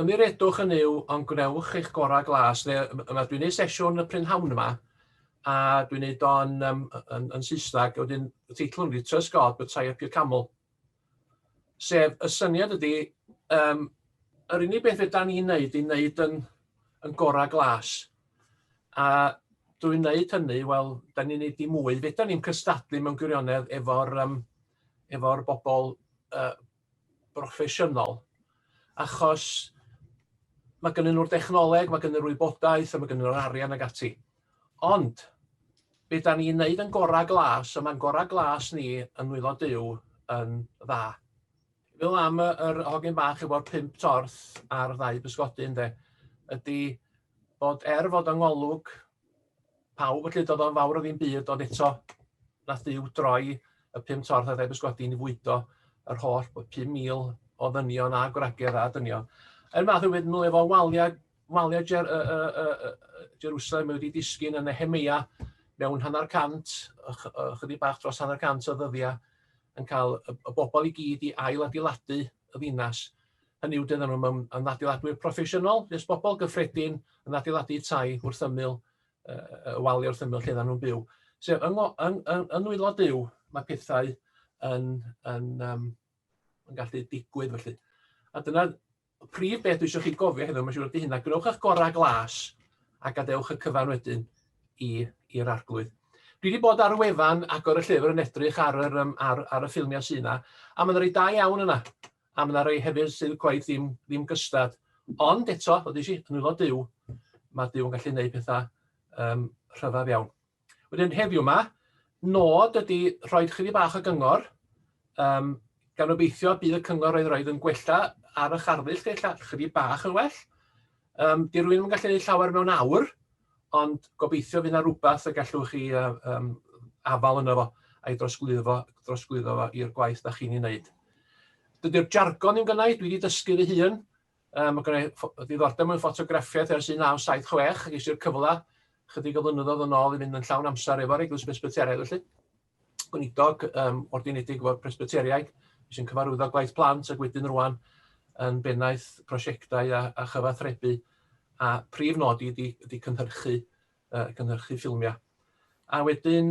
Ymddiredwch yn yw, ond gwnewch eich gorau glas. Dwi'n gwneud sesiwn y prynhawn yma, a dwi'n gwneud o'n yn Saesneg, wedyn y teitl yn Trust God, but tie up your camel. Sef, y syniad ydy, yr unig beth fydda ni'n neud i wneud yn gorau glas. A dwi'n wneud hynny, wel, da ni'n neud i mwy. Fydda ni'n cystadlu mewn gwirionedd efo'r bobl broffesiynol, achos mae gennyn nhw'r dechnoleg, mae gennyn nhw'r wybodaeth, a mae gennyn nhw'r arian ag ati. Ond, be da ni'n neud yn gorau glas, a mae'n gorau glas ni yn nwylo Duw yn dda. Fel am yr hogyn bach efo'r 5 torth a'r 2 bysgodi, ydy bod fod yng ngolwg pawb felly dod o'n fawr o ddim byd, ond eto nath Duw droi y 5 torth a 2 bysgodi i fwydo yr holl 5,000 o ddynion a gwragedd a dynion. Math o wedyn nhw efo waliau Jerusalem wedi disgyn yn Nehemia mewn 100, chydig bach dros 100 o ddyddiau, yn cael y bobl i gyd i ail-adeiladu y ddinas. Hynny yw, dydyn nhw yn adeiladwyr proffesiynol, nes bobl gyffredin yn adeiladu tai wrth ymyl, y waliau wrth ymyl lle dda nhw'n byw. So, yn nwylo Duw, mae pethau yn gallu digwydd felly. A dyna prif beth dwi eisiau chi gofio heddiw, mae'n siŵr ydy hynna, gnewch eich gorau glas a gadewch y cyfan wedyn i'r arglwydd. Dwi wedi bod ar wefan Agor y Llyfr yn edrych ar y ffilmio sy'n yna, a mae'n rhoi da iawn yna, a mae'n rhoi hefyd sydd gwaith ddim gystad. Ond eto, oedd eisiau yn nwylo Duw, mae Duw yn gallu gwneud pethau rhyfedd iawn. Wedyn heddiw yma, nod ydy rhoi chydig bach o gyngor, gan obeithio bydd y cyngor oedd roedd yn gwella ar y charddull, chydig bach yn well. Di rwy'n yn gallu gwneud llawer mewn awr, ond gobeithio fydd yna rhywbeth y gallwch chi afal yno fo a'i drosglwyddo fo i'r gwaith da chi'n ei wneud. Dydy'r jargon i'm gynnau, dwi wedi dysgu fy hun. Mae gennau ddiddordeb mewn ffotograffiaeth ers 1976, ac eisiau'r cyfle chydig o flynyddoedd yn ôl i fynd yn llawn amser efo'r Eglwys Presbyteriaidd felly. Gweinidog ordinedig efo'r Presbyteriaid, sy'n cyfarwyddo gwaith plant ac wedyn rwan yn bennaeth prosiectau a chyfathrebu, a prif nodi ydy cynhyrchu ffilmiau. A wedyn,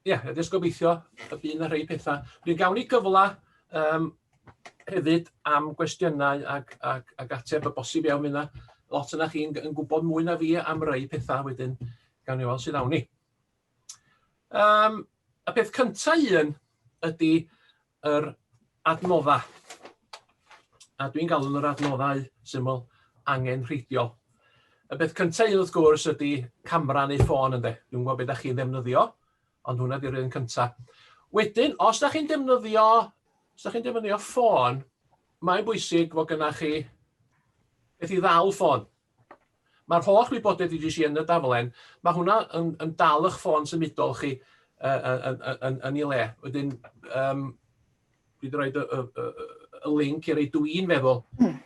jyst gobeithio y bydd yna rhai pethau. Dwi'n gawn ni gyfle hefyd am gwestiynau ac ateb y bosib iawn yna. Lot yna chi'n gwybod mwy na fi am rhai pethau wedyn gawn ni weld sydd awn ni. Y peth cyntaf ydy yr adnoddau. A dwi'n galw nhw'r adnoddau syml angenrheidiol. Y peth cyntaf wrth gwrs ydy camera neu ffôn ynde. Dwi'n gwybod beth chi'n ddefnyddio, ond hwnna di'r un cyntaf. Wedyn, os da chi'n defnyddio ffôn, mae'n bwysig fod gynnach chi beth i ddal ffôn. Mae'r holl wybodaeth i ddysgu yn y daflen, mae hwnna yn dal eich ffôn symudol chi yn ei le. Wedyn, dwi wedi rhoi y link i'r ei dwi'n feddwl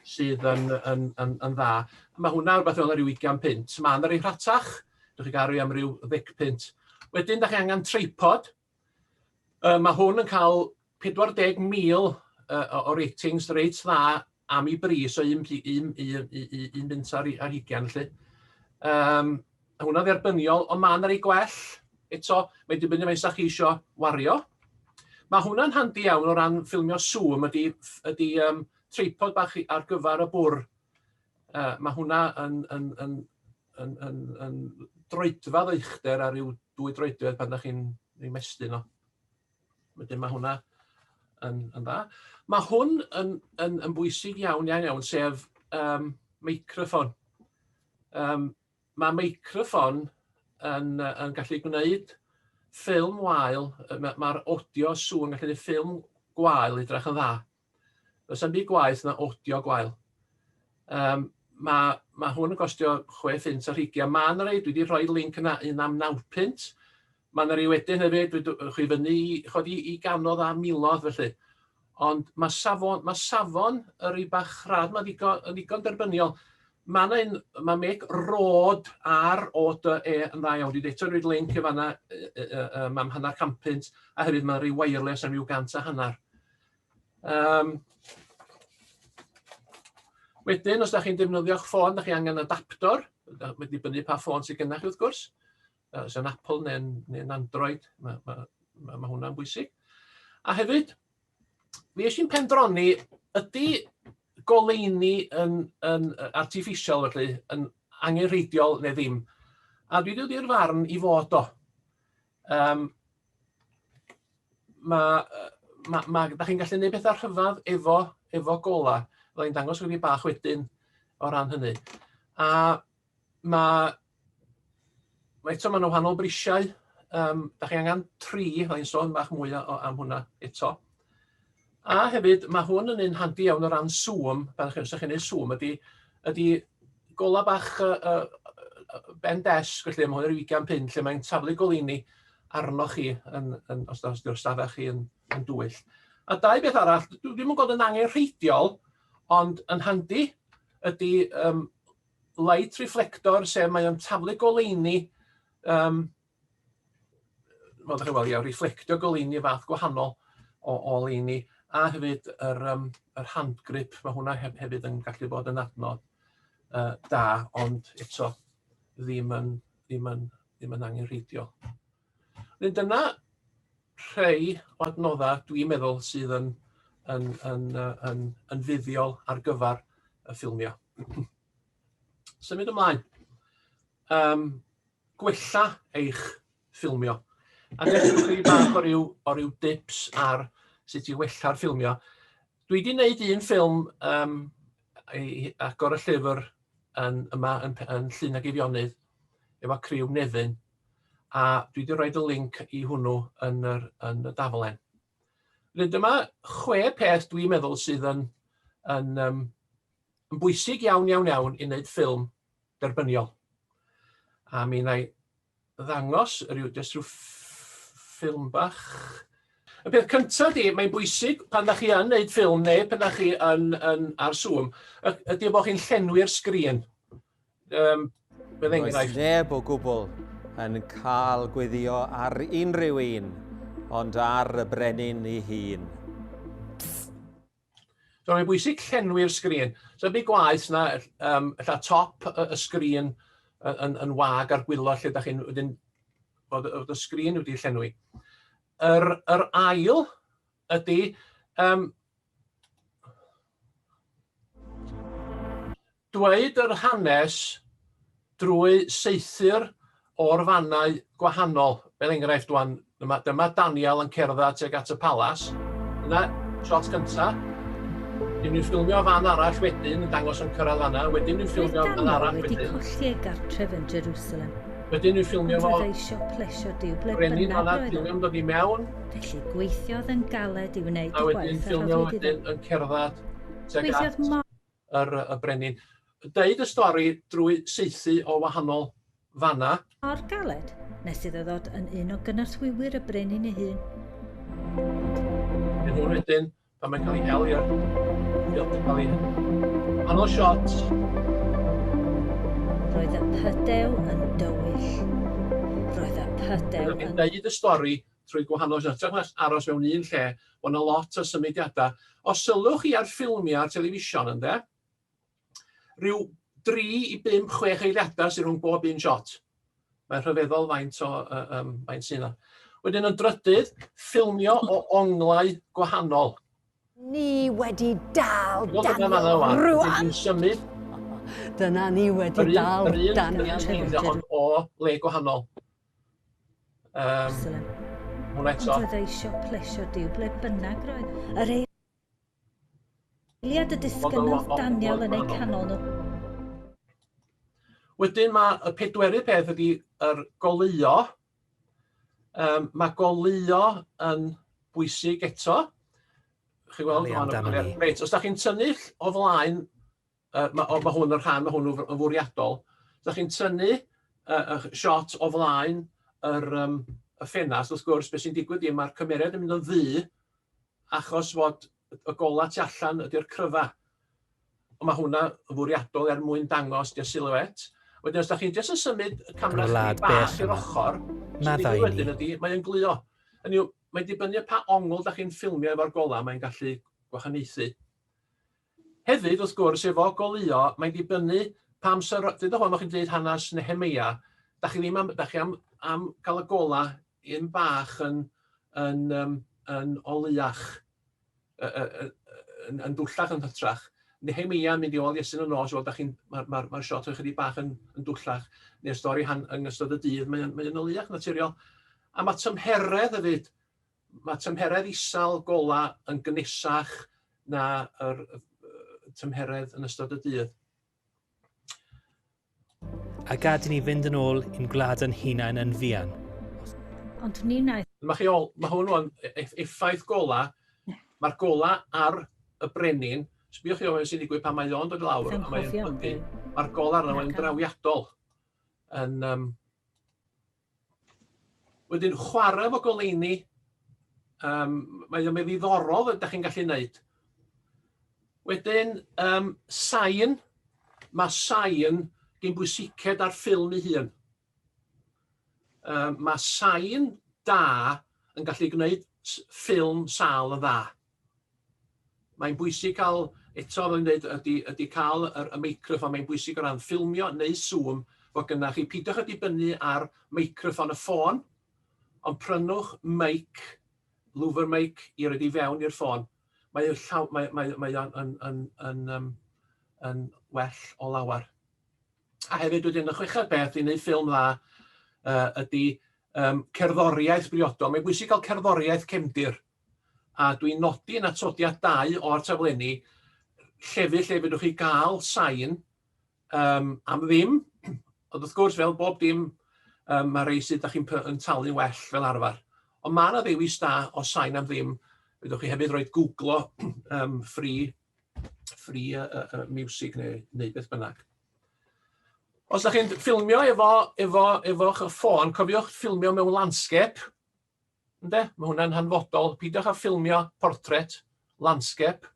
sydd yn dda. Mae hwnna rhywbeth fel ryw 20 pint. Mae yna rei rhatach, ydych chi gael rhoi am ryw 10 pint. Wedyn, da chi angen tripod. Mae hwn yn cael 40,000 o ratings reit dda am ei bris o 1 pint ar 20 felly. Hwnna'n dderbyniol, ond mae yna rei gwell. Eto, mae'n dibynnu fe sa chi eisiau wario. Mae hwnna'n handi iawn o ran ffilmio Zoom, ydy tripod bach ar gyfer y bwr. Mae hwnna yn droedfa ddeuchder a ryw 2 droedfedd pan da chi'n mestyn o. Wedyn mae hwnna yn dda. Mae hwn yn bwysig iawn, sef meicroffon. Mae meicroffon yn gallu gwneud ffilm wael, mae'r audio sŵn yn gallu gwneud ffilm gwael i edrych yn dda. Does am byd gwaith na audio gwael. Mae hwn yn costio 6 pint ar 20. Mae yna rei, dwi wedi rhoi link yna un am 9 pint. Mae yna rei wedyn hefyd, chi fyny i ganodd a milodd felly. Ond mae safon yr i bach rad, mae'n ddigon derbyniol. Mae mec rod ar O-D-E yn dda iawn. Dwi wedi eto rhoi link efo yna am 100 pint, a hefyd mae'n rhoi wireless am 150. Wedyn, os da chi'n defnyddio'ch ffôn, da chi angen adaptor. Mae'n dibynnu pa ffôn sydd gennych chi wrth gwrs. Os yn Apple neu'n Android, mae hwnna'n bwysig. A hefyd, fi eisiau'n pendroni, ydy goleuni yn artiffisial felly, yn angenrheidiol neu ddim. A dwi wedi dodi'r farn i fod o. Da chi'n gallu gwneud pethau rhyfedd efo gola. Fel i'n dangos wedi bach wedyn o ran hynny. A eto maen nhw wahanol brisiau. Da chi angen 3, fel i'n sôn bach mwy am hwnna eto. A hefyd, mae hwn yn un handi iawn o ran zoom, pan ydych chi'n gwneud zoom, ydy gola bach ben desg, felly mae hwn yr 20 pin, lle mae'n taflu goleuni arno chi, os yw'r stafell chi yn dwyll. A dau beth arall, dwi'n yn gweld yn angenrheidiol, ond yn handi ydy light reflector, sef mae o'n taflu goleuni, reflectio goleuni fath gwahanol o leini, a hefyd yr handgrip, mae hwnna hefyd yn gallu bod yn adnodd da, ond eto ddim yn angenrheidiol. Dyna rhai o adnoddau dwi'n meddwl sydd yn fuddiol ar gyfer y ffilmio. Symud ymlaen. Gwella eich ffilmio. A dechrau chi bach o ryw dips ar sut i wella'r ffilmio. Dwi wedi gwneud un ffilm Agor y Llyfr yma yn Llyn ag Eifionydd efo criw Nefyn, a dwi wedi rhoi y link i hwnnw yn y daflen. Dyma 6 peth dwi'n meddwl sydd yn bwysig iawn i wneud ffilm derbyniol. A mi wna i ddangos ryw ffilm bach. Y peth cyntaf ydy, mae'n bwysig pan ydych chi yn gwneud ffilm neu pan ydych chi ar Zoom, ydy bod chi'n llenwi'r sgrin. Does neb o gwbl yn cael gweddio ar unrhyw un, ond ar y brenin ei hun. So mae'n bwysig llenwi'r sgrin. So bydd gwaith na, lla top y sgrin yn wag ar gwylio lle ydych chi'n wedyn bod y sgrin wedi'i llenwi. Yr ail ydy dweud yr hanes drwy saethyr o'r fannau gwahanol. Fel enghraifft, dyma Daniel yn cerdded tuag at y palas. Yna, shot cyntaf. Wedyn ni'n ffilmio fan arall wedyn, yn dangos yn cyrraedd fanna. Wedyn ni'n ffilmio fan arall wedyn. Daniel wedi colli ei gartref yn Jerusalem. Wedyn ni'n ffilmio fo... Ond eisio plesio Duw ble Brenin fanna, ffilmio'n dod i mewn. Felly gweithiodd yn galed i wneud a wedyn ffilmio wedyn yn cerdded tuag at y brenin. Deud y stori drwy saethu o wahanol fanna. O'r galed, nes iddo ddod yn un o gynorthwywyr y brenin ei hun. Yn hwn wedyn, pan mae'n cael ei hel i'r wahanol shot. Roedd y pydew yn dywyll. Roedd y pydew yn... Deud y stori trwy gwahanol shots. Aros mewn un lle, ond y lot o symudiadau. Os sylwch chi ar ffilmio ar television ynddo, rhyw 3 i 5, 6 eiliadau sy'n rhwng bob un shot. Mae'n rhyfeddol faint sy'n yna. Wedyn yn drydydd, ffilmio o onglau gwahanol. Ni wedi dal Daniel rwan. Dyna ni wedi dal Daniel. O le gwahanol. Hwna eto. Ond roedd eisio plesio Duw ble bynnag roedd. Yr eiliad y disgynodd Daniel yn ei canol nhw. Wedyn mae y 4th peth ydy yr goleuo. Mae goleuo yn bwysig eto. Chi weld, reit, os da chi'n tynnu o flaen, mae hwn yn rhan, mae hwn yn fwriadol. Os da chi'n tynnu shot o flaen y ffenast, wrth gwrs, beth sy'n digwydd i, mae'r cymeriad yn mynd yn ddu, achos fod y gola tu allan ydy'r cryfa. Ond mae hwnna yn fwriadol mwyn dangos di'r silhouette. Wedyn, os da chi'n jyst yn symud y camera chi bach i'r ochr, mae'n glio. Mae'n dibynnu pa ongl da chi'n ffilmio efo'r gola, mae'n gallu gwahaniaethu. Hefyd, wrth gwrs, efo Golygu, mae'n dibynnu pam sy'n... Dyd o hwn, o'ch chi'n dweud hanes Nehemia, da chi ddim am cael y gola un bach yn oliach, yn dwllach yn hytrach. Nehemia yn mynd i ôl Iesyn y nos, mae'r shot yn chydig bach yn dwllach, neu'r stori yng ystod y dydd, mae'n oliach naturiol. A mae tymheredd hefyd, mae tymheredd isal gola yn gynesach na tymheredd yn ystod y dydd. A gad i ni fynd yn ôl i'n gwlad yn hunain yn fuan. Ond ni wnaeth... Mae hwn o'n effaith gola, mae'r gola ar y brenin, sbiwch chi o'n sy'n digwydd pan mae o'n dod lawr, mae'r gola arno yn drawiadol. Wedyn, chwarae efo goleuni, mae'n ddiddorol ydych chi'n gallu gwneud. Wedyn, sain, mae sain gen bwysiced ar ffilm ei hun. Mae sain da yn gallu gwneud ffilm sâl yn dda. Mae'n bwysig cael, eto fel ni'n dweud, ydy cael y meicroffon, mae'n bwysig o ran ffilmio neu zoom, fod gynnach chi pidwch a dibynnu ar meicroffon y ffôn, ond prynwch meic, lwfr meic i roed i fewn i'r ffôn. Mae yn well o lawar. A hefyd wedyn y chweched beth i wneud ffilm dda ydy cerddoriaeth briodol. Mae'n bwysig cael cerddoriaeth cefndir. A dwi'n nodi yn atodiad 2 o'r taflenni llefydd lle fydwch chi gael sain am ddim, ond wrth gwrs fel bob dim mae rei sydd ydych chi'n talu'n well fel arfer. Ond mae yna ddewis da o sain am ddim, fydwch chi hefyd roed googlo free music neu beth bynnag. Os ydych chi'n ffilmio efo'ch ffôn, cofiwch ffilmio mewn landscape. Mae hwnna'n hanfodol. Pidwch â ffilmio portret, landscape.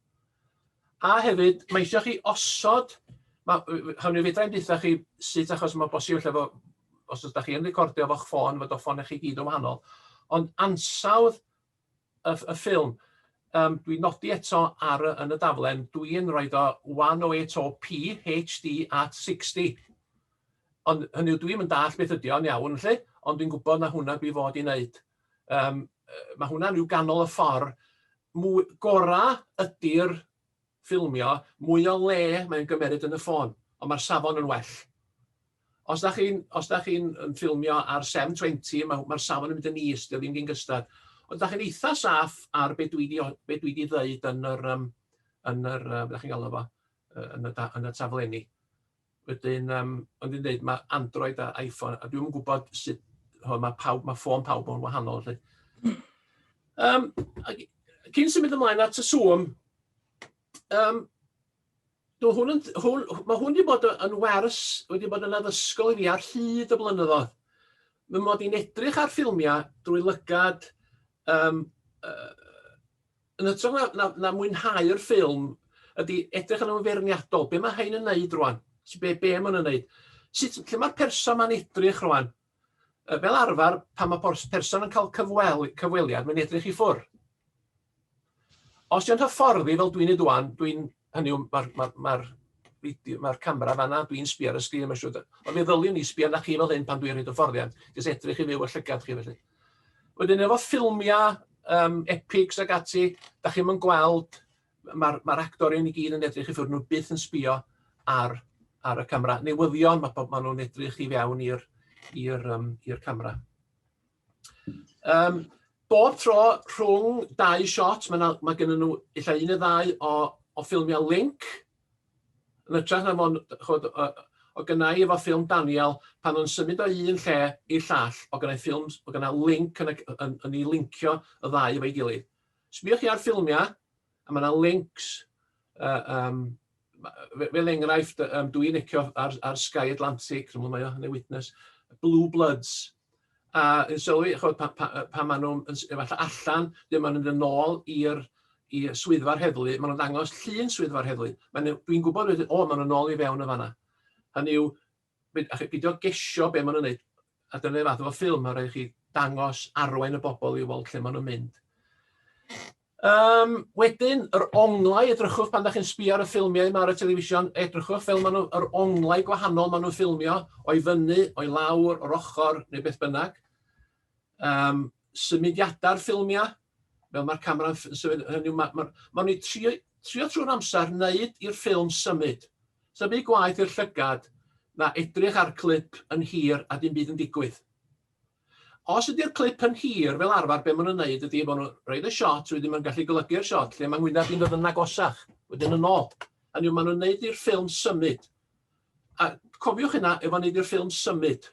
A hefyd, mae eisiau chi osod, hwn i fedrai'n ditha chi sut achos mae bosib efo, os ydych chi'n recordio efo'ch ffôn, fod o ffonau chi gyd yn wahanol. Ond ansawdd y ffilm, dwi'n nodi eto yn y daflen, dwi'n rhoi o 108p HD at 60. Ond hynny dwi'n yn dall beth ydy o'n iawn, ond dwi'n gwybod na hwnna dwi fod i wneud. Mae hwnna'n rhyw ganol y ffordd. Gora ydy'r ffilmio, mwy o le mae'n gymeryd yn y ffôn, ond mae'r safon yn well. Os da chi'n ffilmio ar 720, mae'r safon yn mynd yn is, ddim gyn gystad. Ond da chi'n eitha saff ar beth dwi wedi dweud yn y taflenni. Wedyn, ond dwi'n dweud, mae Android a iPhone, a dwi'n gwybod sut mae ffôn pawb yn wahanol. Cyn symud ymlaen at y sŵm, mae hwn wedi bod yn wers, wedi bod yn addysgol i fi ar hyd y blynyddoedd. Mae mod i'n edrych ar ffilmiau drwy lygad yn ytrach na mwynhau'r ffilm ydy edrych yn ymferniadol. Be mae hein yn neud rwan? Be mae'n neud? Lle mae'r person ma'n edrych rwan? Fel arfer, pan mae person yn cael cyfweliad, mae'n edrych i ffwrdd. Os ydy'n hyfforddi fel dwi'n ei dwan, mae'r camera fanna, dwi'n sbio ar y sgrin, ond fe ddyliwn ni sbio na chi fel hyn pan dwi'n rhaid hyfforddiant, jyst edrych i fyw y llygad chi felly. Wedyn efo ffilmiau epics ag ati, da chi'n mynd gweld, mae'r actorion i gyd yn edrych i ffwrdd, nhw byth yn sbio ar y camera. Newyddion, mae nhw'n edrych i fewn i'r camera. Bob tro rhwng 2 shot, mae gen nhw illa 1 neu 2 o ffilmio link. Yn ytrach na o gynnau efo ffilm Daniel, pan nhw'n symud o un lle i'r llall, o gynnau link yn ei lincio y 2 efo'i gilydd. Sbiwch chi ar ffilmiau, a mae yna links, fel enghraifft, dwi'n ecio ar Sky Atlantic, rhwng mae o yn ei witness, Blue Bloods. A yn sylwi, pan maen nhw'n efallai allan, ddim maen nhw'n mynd yn ôl i'r swyddfa'r heddlu, maen nhw'n dangos llun swyddfa'r heddlu. Dwi'n gwybod wedyn, maen nhw'n ôl i fewn y fanna. Hynny yw, beidio gesio be maen nhw'n neud. A dyna fath o ffilm, mae'n rhaid chi dangos arwain y bobl i weld lle maen nhw'n mynd. Wedyn, yr onglau, edrychwch pan da chi'n sbio ar y ffilmiau yma ar y television, edrychwch fel maen nhw, yr onglau gwahanol maen nhw'n ffilmio, o'i fyny, o'i lawr, o'r ochr, neu beth bynnag. Symudiadau'r ffilmiau, fel mae'r camera'n symud, maen nhw'n trio trwy'r amser wneud i'r ffilm symud. Sym byd gwaith i'r llygad na edrych ar clip yn hir a dim byd yn digwydd. Os ydy'r clip yn hir fel arfer, be maen nhw'n neud ydy bod nhw'n rhaid y shot, wedyn maen gallu golygu'r shot, lle mae'n ngwyneb i'n dod yn agosach, wedyn yn ôl. Hynny yw, maen nhw'n neud i'r ffilm symud. A cofiwch hynna efo neud i'r ffilm symud.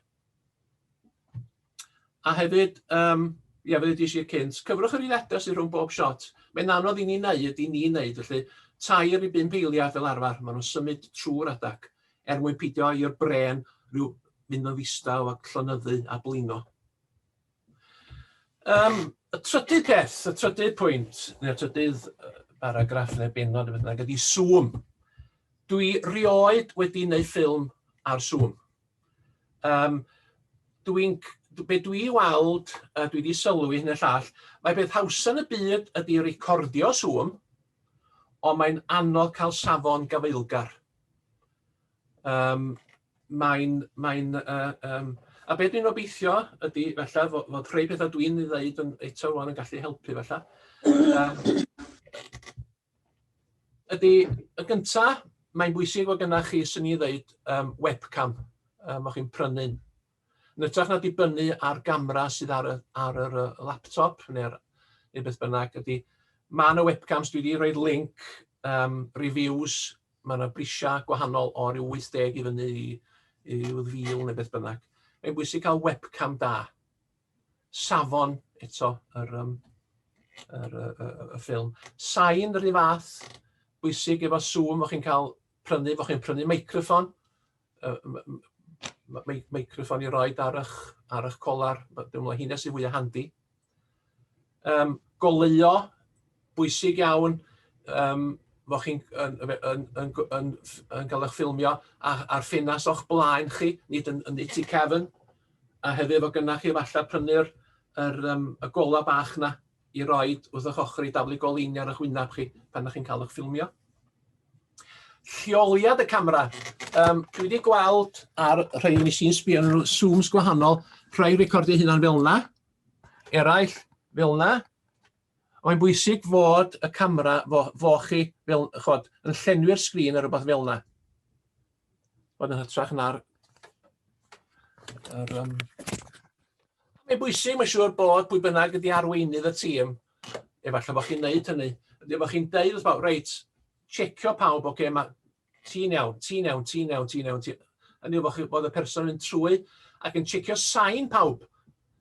A hefyd, ia, fe ddys i'r cynt, cyfrwch yr eiliadau sydd rhwng bob shot. Mae'n anodd i ni wneud, felly 3 i 5 eiliad fel arfer, maen nhw'n symud trwy'r adag, mwyn peidio i'r bren rhyw mynd o ddistaw a llonyddu a blino. Y trydydd peth, y trydydd pwynt, neu'r trydydd paragraff neu benod, ydy zoom. Dwi rioed wedi gwneud ffilm ar zoom. Be dwi weld, dwi wedi sylwi hyn y llall, mae beth hawsa yn y byd ydy recordio zoom, ond mae'n anodd cael safon gafaelgar. A beth dwi'n obeithio ydy, felly, fod rhai pethau dwi'n ei ddweud eto rwan yn gallu helpu, felly. Ydy, y gyntaf, mae'n bwysig fod gennych chi, sy'n ei ddweud, webcam, mae chi'n prynu'n. Yn ytrach na dibynnu ar gamera sydd ar yr laptop, neu beth bynnag, ydy, mae yna webcams, dwi wedi rhoi link, reviews, mae yna brisiau gwahanol o ryw 80 i fyny i 1,000 neu beth bynnag. Mae'n bwysig cael webcam da. Safon eto y ffilm. Sain yr un fath, bwysig efo zoom, fo chi'n prynu meicroffon, meicroffon i roed ar eich colar, dwi'n meddwl hynny sy'n fwy o handi. Goleuo, bwysig iawn, fo chi'n cael eich ffilmio ar ffinas o'ch blaen chi, nid yn tu cefn, a hefyd fo gynnach chi falle prynu'r y gola bach na i roed wrth eich ochr i daflu goleini ar eich wyneb chi pan ydych chi'n cael eich ffilmio. Lleoliad y camera. Dwi wedi gweld ar rhai nes i'n sbio yn zooms gwahanol, rhai recordio hynna'n fel yna, eraill fel yna. Mae'n bwysig fod y camera, fo chi fel, yn llenwi'r sgrin ar rhywbeth fel yna. Bod yn hytrach na'r... Mae'n bwysig, mae'n siŵr bod pwy bynnag ydi arweinydd y tîm, efallai bod chi'n neud hynny. Ydy bod chi'n deud, reit, checio pawb, oce, mae ti'n iawn. Hynny bod y person yn trwy ac yn checio sain pawb.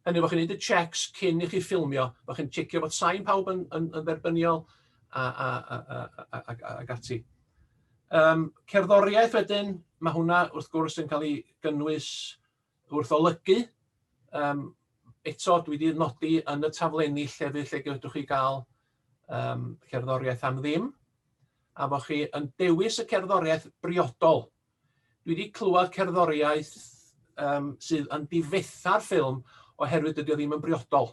Hynny bod chi'n neud y checks cyn i chi ffilmio, bod chi'n checio bod sain pawb yn dderbyniol ag ati. Cerddoriaeth wedyn, mae hwnna wrth gwrs yn cael ei gynnwys wrth olygu. Eto, dwi wedi nodi yn y taflenni llefydd lle gewdwch chi gael cerddoriaeth am ddim, a bod chi yn dewis y cerddoriaeth briodol. Dwi wedi clywed cerddoriaeth sydd yn difetha'r ffilm oherwydd dydy o ddim yn briodol.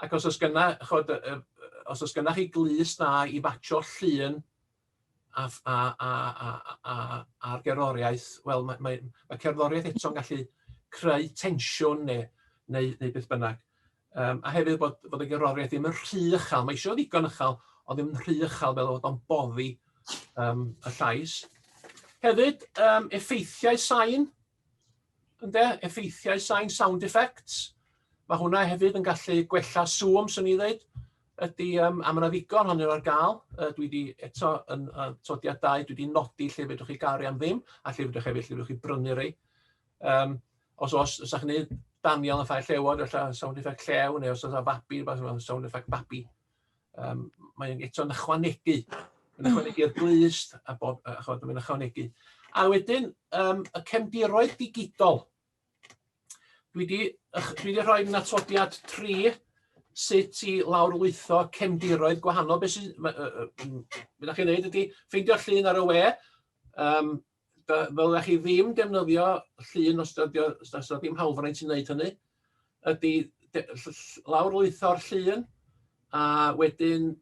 Ac os oes gynnach chi glys na i fatio llun a'r gerddoriaeth, wel, mae cerddoriaeth eto'n gallu creu tensiwn neu beth bynnag. A hefyd bod y gerddoriaeth ddim yn rhy uchel. Mae eisiau ddigon uchel, ond ddim yn rhy uchel fel bod o'n boddi y llais. Hefyd, effeithiau sain, effeithiau sain, sound effects. Mae hwnna hefyd yn gallu gwella zoom, sy'n ni ddweud. A mae yna ddigon honnyn ar gael. Dwi wedi, eto, yn todiad 2, dwi wedi nodi lle fedrwch chi gael rei am ddim, a lle fedrwch chi brynu rei. Os ydych chi'n gwneud Daniel yn ffael llewod, efallai sound effect llew, neu os ydych babi, sound effect babi. Mae'n eto'n ychwanegu. Mae'n ychwanegu'r glist, a mae'n ychwanegu. A wedyn, y cefndiroedd digidol. Dwi wedi rhoi yn atodiad 3 sut i lawrlwytho cefndiroedd gwahanol. Beth sy'n chi'n gwneud ydy ffeindio llun ar y we. Fel chi ddim defnyddio llun os ydych ddim hawlfraint sy'n gwneud hynny. Ydy lawrlwytho'r llun A wedyn,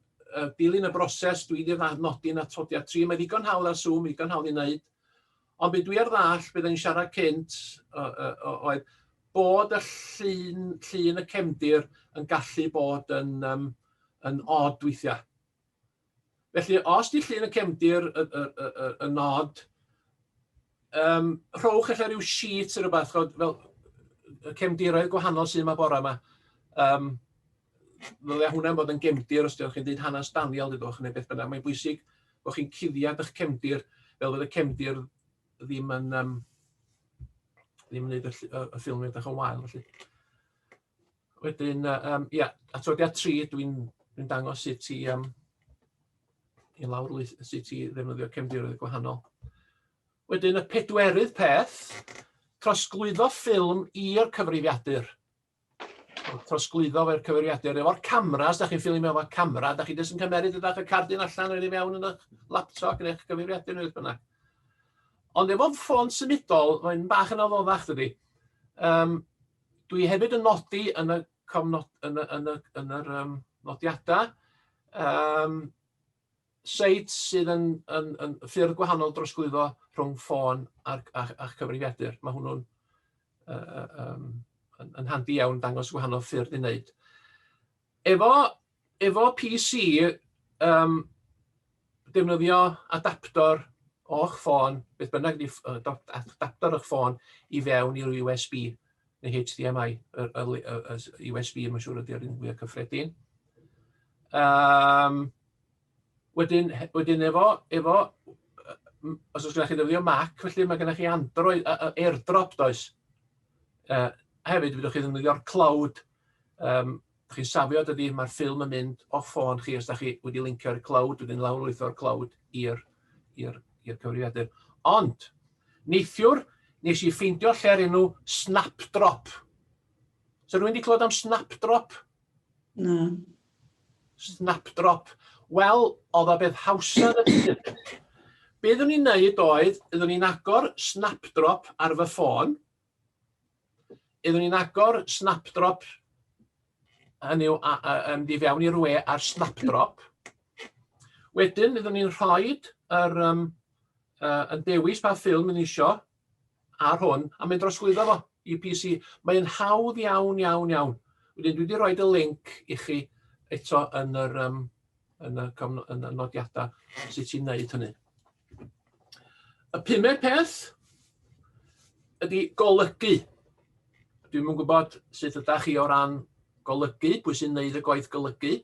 dilyn y broses, dwi wedi nodi'n atodiad 3. Mae ddigon hawl ar Zoom, ddigon hawl i wneud. Ond be dwi ar ddall, bydd yn siarad cynt, oedd bod y llun y cefndir yn gallu bod yn od weithiau. Felly, os di llun y cefndir yn od, rhowch eich rhyw sheet neu rhywbeth, fel y cefndiroedd gwahanol sydd yma bore yma. Ddylai hwnna'n bod yn gefndir os ydych chi'n dweud hanes Daniel, dydwch neu beth bynnag. Mae'n bwysig bod chi'n cuddiad eich cefndir fel bod y cefndir ddim yn gwneud y ffilm edrych yn wael. Wedyn, atodiad 3, dwi'n dangos sut i lawr sut i ddefnyddio cefndiroedd gwahanol. Wedyn, y 4yd peth, trosglwyddo ffilm i'r cyfrifiadur. Trosglwyddo fe'r cyfrifiadur. Efo'r cameras, da chi'n ffilmio efo camera, da chi jyst yn cymeryd ydych y cardyn allan yn ei mewn yn eich laptop yn eich cyfrifiadur neu beth bynnag. Ond efo'n ffôn symudol, mae'n bach yn addoddach dydi. Dwi hefyd yn nodi yn yr nodiadau sites sydd yn ffyrdd gwahanol drosglwyddo rhwng ffôn a'ch cyfrifiadur. Mae hwnnw'n yn handi iawn dangos gwahanol ffyrdd i wneud. Efo PC, defnyddio adaptor o'ch ffôn, beth bynnag adaptor o'ch ffôn i fewn i'r USB neu HDMI. USB, mae'n siŵr ydy'r un fwyaf cyffredin. Wedyn efo, os oes gennych chi ddefnyddio Mac, felly mae gennych chi Android, AirDrop does. Hefyd, fyddwch chi ddefnyddio'r cloud. Chi'n safio dydy, mae'r ffilm yn mynd o'ch ffôn chi os da chi wedi lincio'r cloud, wedyn lawrlwytho'r cloud i'r cyfrifiadur. Ond, neithiwr, nes i ffeindio lle'r enw Snapdrop. So rwy'n wedi clywed am Snapdrop? No. Snapdrop. Wel, oedd o beth hawsa yn y tyd. Be ddwn ni'n neud oedd, ydwn ni'n agor Snapdrop ar fy ffôn. Ydwn ni'n agor Snapdrop hynny yw, di fewn i'r we ar Snapdrop. Wedyn, ydwn ni'n rhoi yn dewis pa ffilm yn isio ar hwn, a mae'n drosglwyddo fo i PC. Mae'n hawdd iawn. Wedyn, dwi wedi rhoi y link i chi eto yn y nodiadau sut i'n neud hynny. Y 5yd peth ydy golygu. Dwi'm yn gwybod sut ydych chi o ran golygu, pwy sy'n neud y gwaith golygu.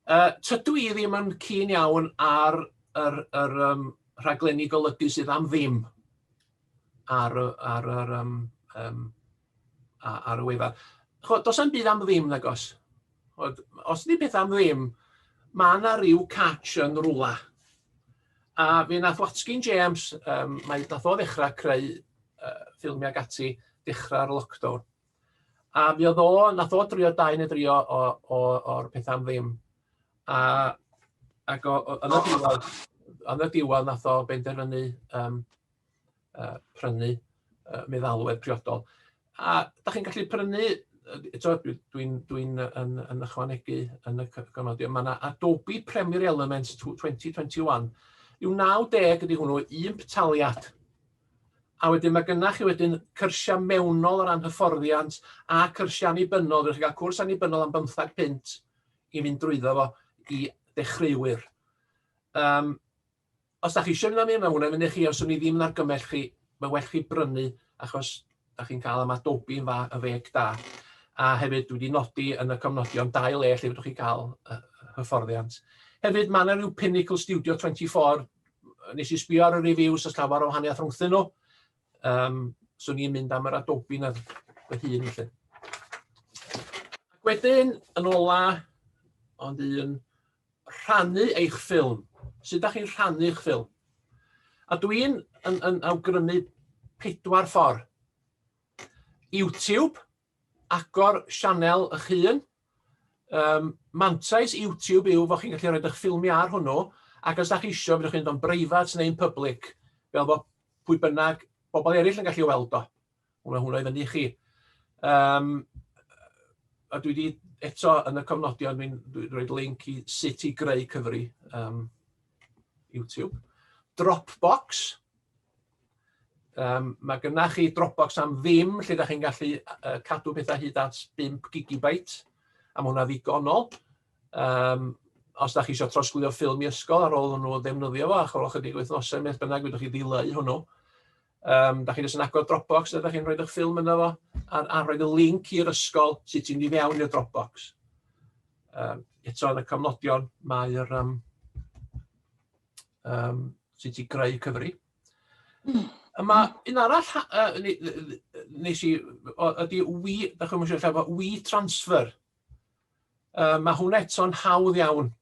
Tydw i ddim yn keen iawn ar rhaglenni golygu sydd am ddim ar y wefan. Does am byd am ddim nag os. Os ydy peth am ddim, mae yna ryw catch yn rwla. A fe nath Watkin James, nath o ddechrau creu ffilmiau ag ati dechrau'r lockdown. A nath o drio 2 neu 3 o'r peth am ddim. Ac yn y diwedd nath o benderfynu prynu meddalwedd priodol. A da chi'n gallu prynu, dwi'n yn ychwanegu yn y cofnodion, mae yna Adobe Premiere Elements 2021. Yw 90 ydy hwnnw, 1 petaliad. A wedyn mae gynnach chi wedyn cyrsiau mewnol o ran hyfforddiant a cyrsiau annibynnol. Rydych chi'n cael cwrs annibynnol am 15 punt i fynd drwyddo fo i dechreuwyr. Os da chi eisiau mynd am un, mae hwnna'n mynd i chi, os o'n i ddim yn argymell chi, mae well chi brynu, achos da chi'n cael am Adobe yn feg da. A hefyd dwi wedi nodi yn y cofnodion 2 le lle fydwch chi cael hyfforddiant. Hefyd mae yna rhyw Pinnacle Studio 24, nes i sbio ar y reviews os llawer o wahaniaeth rhwngthyn nhw. So ni'n mynd am yr Adobe na fy hun felly. Wedyn, yn ola, ond rhannu eich ffilm. Sut ydych chi'n rhannu eich ffilm? A dwi'n awgrymu 4 ffordd. YouTube, agor sianel eich hun. Mantais YouTube yw fod chi'n gallu rhoi eich ffilmiau ar hwnnw, ac os ydych chi eisiau, byddwch chi'n dod private neu'n public, fel bod pwy bynnag, bobl eraill yn gallu weld o. Hwnnw i fyny i chi. a dwi wedi, eto yn y cofnodion, dwi'n rhoi link i sut i greu cyfri YouTube. Dropbox. Mae gynnach chi Dropbox am ddim, lle da chi'n gallu cadw pethau hyd at 5 gigabyte, a mae hwnna ddigonol. Os da chi eisiau trosglwyddo ffilm i ysgol ar ôl nhw ddefnyddio fo, a chwrwch ychydig wythnosau, beth bynnag, wydwch chi ddileu hwnnw. Da chi'n jyst yn agor Dropbox, a da chi'n rhoi'ch ffilm yno fo, a rhoi'r link i'r ysgol sut ti'n mynd i fewn i'r Dropbox. Eto yn y cofnodion, mae'r sut i greu cyfri. Mae un arall nes i, ydy da chi'n mwysio lle, WeTransfer. Mae hwnna eto'n hawdd iawn.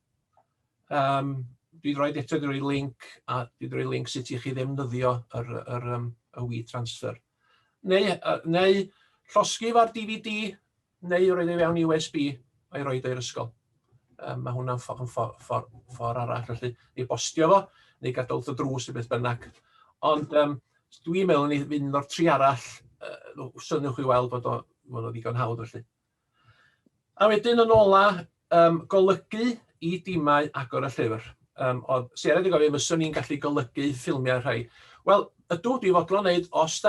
Dwi'n rhoi link, a dwi'n rhoi link sut i chi ddefnyddio y WeTransfer. Neu llosgif ar DVD, neu roed ei fewn USB a'i roed i'r ysgol. Mae hwnna'n ffordd arall, felly i bostio fo, neu gadael wrth y drws neu beth bynnag. Ond dwi'n meddwl ni fynd o'r tri arall, syniwch chi weld bod o'n ddigon hawdd felly. A wedyn yn ola, golygu i dimau Agor y Llyfr. Sarah wedi gofyn, fyswn ni'n gallu golygu ffilmiau rhai. Wel, ydw, dwi'n fodlon wneud, os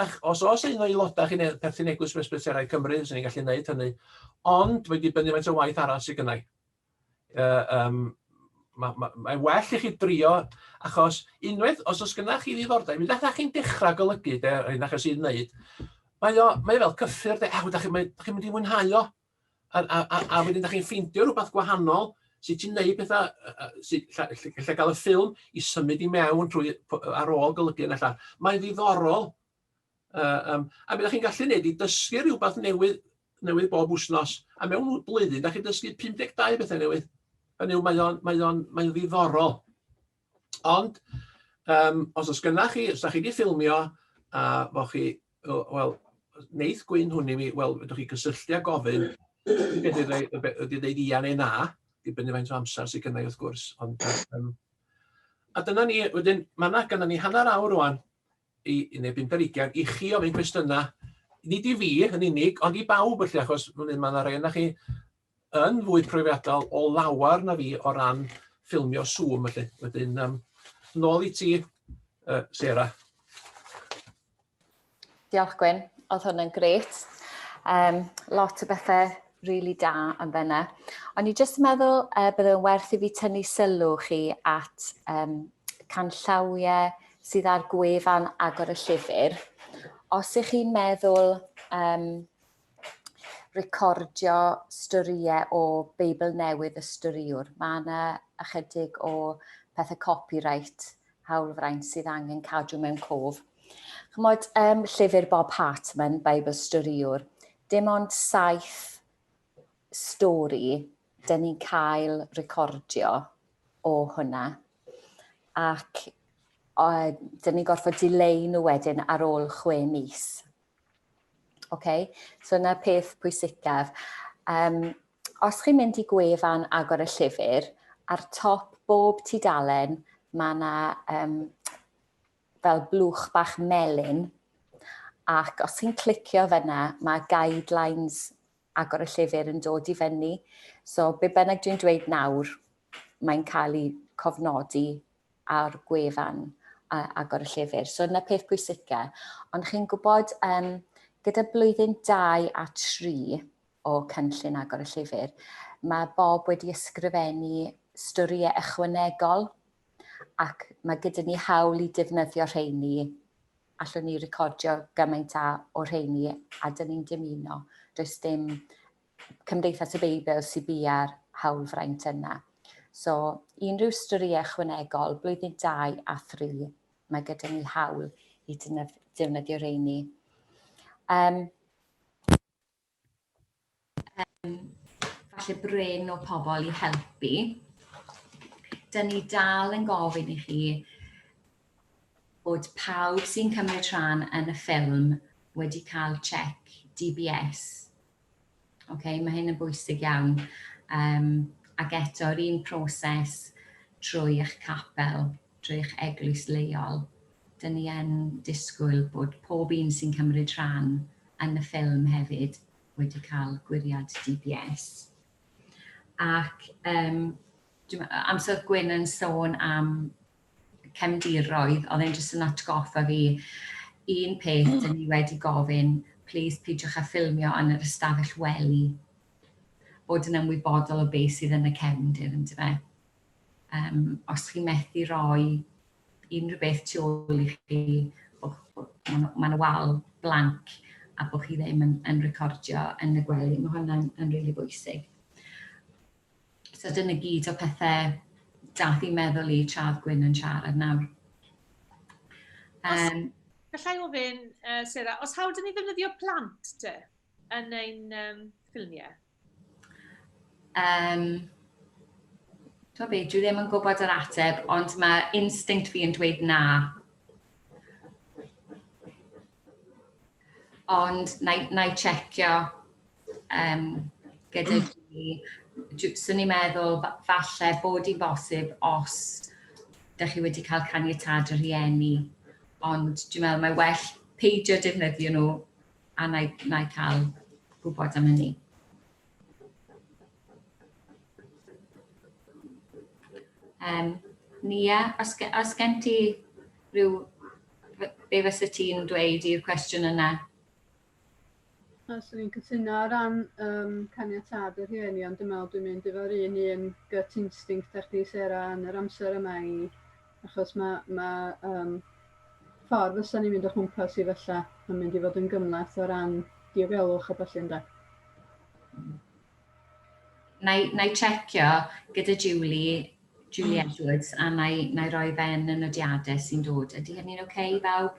oes un o aelodau chi'n perthyn Eglwys Presbyteraidd Cymru, fyswn ni'n gallu wneud hynny. Ond, wedi dibynnu faint o waith arall sydd gynnau. Mae'n well i chi drio, achos unwaith, os oes gynnach chi ddiddordeb, mi ddechrau chi'n dechrau golygu, achos i'n wneud, mae fel cyffur, da chi'n mynd i mwynhau o, a wedyn da chi'n ffeindio rhywbeth gwahanol, sut ti'n neud pethau, lle gael y ffilm i symud i mewn ar ôl golygu yn allan. Mae'n ddiddorol, a byddwch chi'n gallu wneud i dysgu rhywbeth newydd bob wsnos, a mewn blwyddyn, da chi'n dysgu 52 bethau newydd. Hynny yw, mae'n ddiddorol. Ond, os oes gynnach chi, os da chi wedi ffilmio, a fo chi, wel, neith gwyn hwn i mi, wel, ydych chi gysylltu a gofyn, ydy dweud ia neu na, dibynnu faint o amser sydd gynnau wrth gwrs. A dyna ni, wedyn, mae yna ni hanner awr rwan, neu 50 i chi ofyn cwestiynau, nid i fi yn unig, ond i bawb felly, achos mae yna rai yna chi yn fwy profiadol o lawar na fi o ran ffilmio Zoom felly. Wedyn, nôl i ti, Sarah. Diolch Gwyn, oedd hwnna'n gret. Lot o bethau rili da yn fyna. Ond i jyst meddwl bydd yn werth i fi tynnu sylw chi at canllawiau sydd ar gwefan Agor y Llyfr. Os ych chi'n meddwl recordio storïau o Beibl Newydd y Storiwr, mae yna ychydig o pethau copyright hawlfraint sydd angen cadw mewn cof. Chymod, llyfr Bob Hartman, Beibl Storiwr, dim ond 7 stori dyn ni'n cael recordio o hwnna, ac dyn ni'n gorfod dileu nhw wedyn ar ôl 6 mis. Okay? So yna peth pwysicaf. Os chi'n mynd i gwefan Agor y Llyfr, ar top bob tudalen mae yna fel blwch bach melyn, ac os chi'n clicio fyna, mae guidelines Agor y Llyfr yn dod i fyny. So be bynnag dwi'n dweud nawr, mae'n cael ei cofnodi ar gwefan Agor y Llyfr. So yna peth pwysicaf. Ond chi'n gwybod, gyda blwyddyn 2 a 3 o cynllun Agor y Llyfr, mae Bob wedi ysgrifennu storïau ychwanegol, ac mae gyda ni hawl i defnyddio rheini. Allwn ni recordio gymaint o rheini, a dyn ni'n dymuno. Does dim Cymdeithas y Beibl sy'n bia'r hawlfraint yna. So, unrhyw storïau ychwanegol, blwyddyn 2 a 3, mae gyda ni hawl i defnyddio rheini. Falle brin o pobl i helpu. Dyn ni dal yn gofyn i chi bod pawb sy'n cymryd rhan yn y ffilm wedi cael check DBS. Okay, mae hyn yn bwysig iawn. Ac eto'r un proses trwy eich capel, trwy eich eglwys leol. Dyn ni yn disgwyl bod pob un sy'n cymryd rhan yn y ffilm hefyd wedi cael gwiriad DBS. Ac amser Gwyn yn sôn am cefndiroedd, oedd e'n jyst yn atgoffa fi un peth dyn ni wedi gofyn, please peidiwch â ffilmio yn yr ystafell wely, bod yn ymwybodol o beth sydd yn y cefndir, ynddo fe. Os chi methu roi unrhyw beth tu ôl i chi, mae'n wal blanc a bod chi ddim yn recordio yn y gwely, mae hwnna'n rili bwysig. So dyna gyd o pethau dath i meddwl i tradd Gwyn yn siarad nawr. Gallai ofyn, Sarah, os hawdd ni ddefnyddio plant te yn ein ffilmiau? Dwi ddim yn gwybod yr ateb, ond mae instinct fi yn dweud na. Ond na i checio gyda fi. Swn i'n meddwl falle bod hi'n bosib os ydych chi wedi cael caniatad y rhieni. Ond dwi'n meddwl mae well peidio defnyddio nhw a na i cael gwybod am hynny. Nia, os gen ti rhyw, be fysa ti'n dweud i'r cwestiwn yna? Os ni'n cytuno o ran caniatad y rhieni, ond dwi'n meddwl dwi'n mynd efo'r un gut instinct â chdi, Sarah, yn yr amser yma achos mae ffordd fysa ni'n mynd o chwmpas i fylla yn mynd i fod yn gymlaeth o ran diogelwch a falle ynda. Na i checio gyda Julie Edwards a na i roi fe yn y nodiadau sy'n dod. Ydy hynny'n oce, bawb?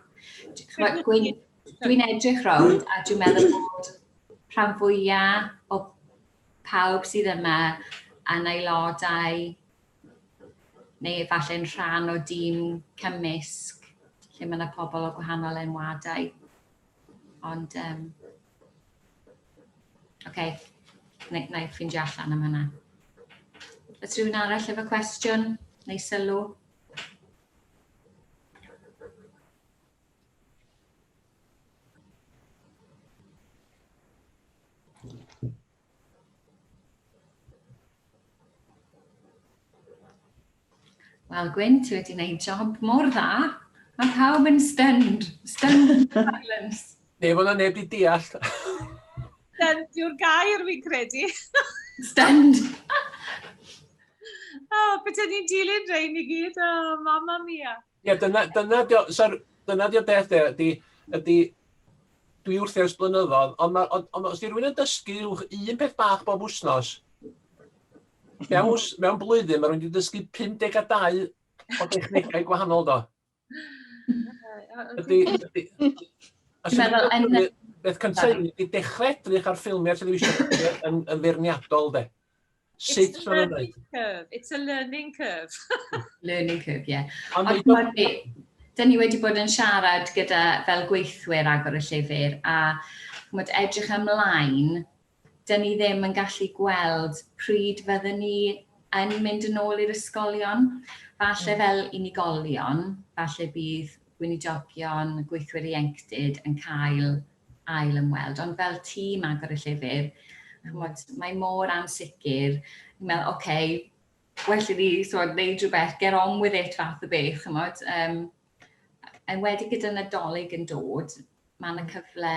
Dwi'n edrych rownd a dwi'n meddwl bod rhan fwyaf o pawb sydd yma yn aelodau neu efallai'n rhan o dîm cymysg lle mae yna pobl o gwahanol enwadau. Ond, oce, na i ffindio allan am hynna. Oes rhywun arall efo cwestiwn neu sylw? Wel, Gwyn, ti wedi gwneud job mor dda. Mae pawb yn stunned in silence. Neb ond neb di deall. Stunned yw'r gair fi'n credu. Stunned. Beth ni'n dilyn rein i gyd, mamma mia. Ie, dyna di'r beth ydy, dwi wrth ers blynyddodd, ond os di rhywun yn dysgu un peth bach bob wsnos, mewn blwyddyn, mae rhywun wedi dysgu 52 o dechnegau gwahanol do. Beth cyntaf, i dechrau edrych ar ffilmiau television yn feirniadol de. It's a learning curve. Learning curve, ie. Ond dyn ni wedi bod yn siarad gyda fel gweithwyr Agor y Llyfr a edrych ymlaen, dyn ni ddim yn gallu gweld pryd fydden ni yn mynd yn ôl i'r ysgolion. Falle fel unigolion, falle bydd gweinidogion, gweithwyr ieuenctid yn cael ail ymweld. Ond fel tîm Agor y Llyfr, mae mor ansicr. Dwi'n meddwl, oce, well i ni wneud rhywbeth, get on with it fath o beth. Yn wedi gyda Nadolig yn dod, mae'n y cyfle,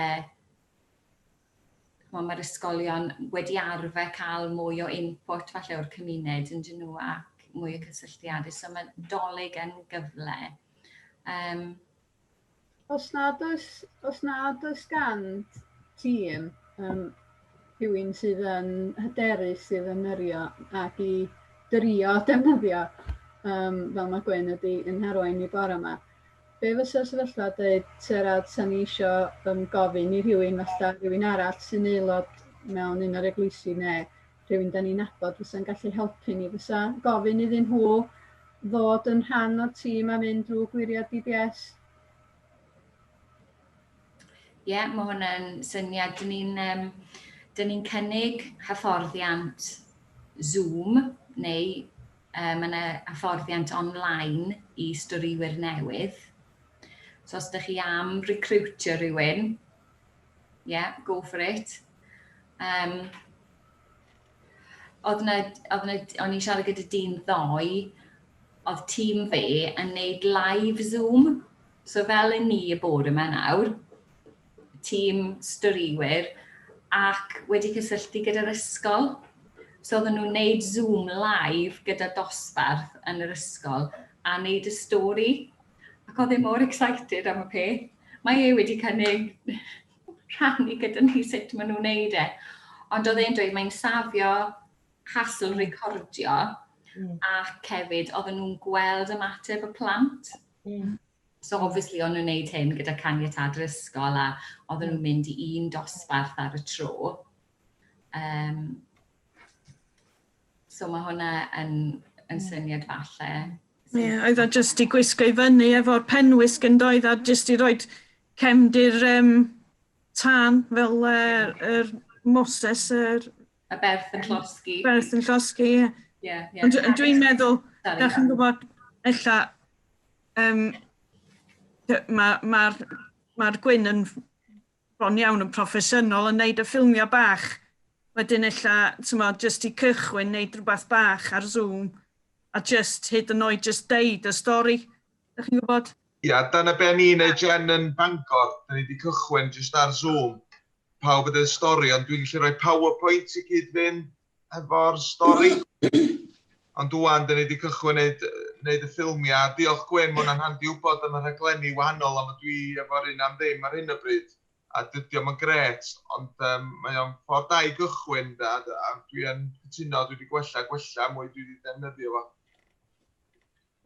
mae'r ysgolion wedi arfer cael mwy o input falle o'r cymuned yn dyn nhw ac mwy o cysylltiadau. So mae Nadolig yn gyfle. Os nad oes gan tîm, rhywun sydd yn hyderus sydd yn nyrio ac i drio defnyddio, fel mae Gwyn wedi yn herwain i bore yma. Be fysa'r sefyllfa dweud, Sarah, sa ni eisiau gofyn i rhywun arall sy'n aelod mewn un o'r eglwysi neu rhywun da ni'n nabod fysa'n gallu helpu ni, fysa gofyn iddyn nhw ddod yn rhan o'r tîm a mynd drwy gwiriad DBS? Ie, mae hwnna'n syniad. Dyn ni'n cynnig hyfforddiant Zoom neu mae yna hyfforddiant online i storiwyr newydd. So os ydych chi am recruitio rhywun, go for it. O'n i siarad gyda dyn ddoe, oedd tîm fi yn neud live Zoom. So fel yn ni y bod yma nawr, tîm storywyr, ac wedi cysylltu gyda'r ysgol. So oedden nhw'n neud Zoom live gyda dosbarth yn yr ysgol a neud y stori. Ac oedd e mor excited am y peth. Mae wedi cynnig rhannu gyda ni sut maen nhw'n neud e. Ond oedd e'n dweud mae'n safio hassle recordio ac hefyd oedden nhw'n gweld ymateb y plant. So obviously o'n nhw'n neud hyn gyda caniatad yr ysgol a oedden nhw'n mynd i un dosbarth ar y tro. So mae hwnna yn syniad falle. Ie, oedd o jyst i gwisgo i fyny efo'r penwisg yn doedd a jyst i roed cefndir tân fel yr Moses, Y berth yn llosgi. Berth yn llosgi, ie. Ond dwi'n meddwl, da chi'n gwybod, ella, mae'r Gwyn yn bron iawn yn proffesiynol yn neud y ffilmio bach. Wedyn ella, jyst i cychwyn neud rhywbeth bach ar Zoom, a just hyd yn oed just deud y stori. Da chi'n gwybod? Ia, dyna be ni'n neud Jen yn Bangor. Da ni wedi cychwyn just ar Zoom. Pawb ydy'r stori, ond dwi'n gallu rhoi PowerPoint i gyd fynd efo'r stori. Ond dwi'n da ni wedi cychwyn neud y ffilmio. A diolch Gwyn, mae hwnna'n handi wybod am y rhaglenni wahanol am y dwi efo'r un am ddim ar hyn o bryd. A dydy o'n gret, ond mae o'n ffordd da i gychwyn. A dwi'n cytuno, dwi wedi gwella mwy dwi wedi defnyddio fo.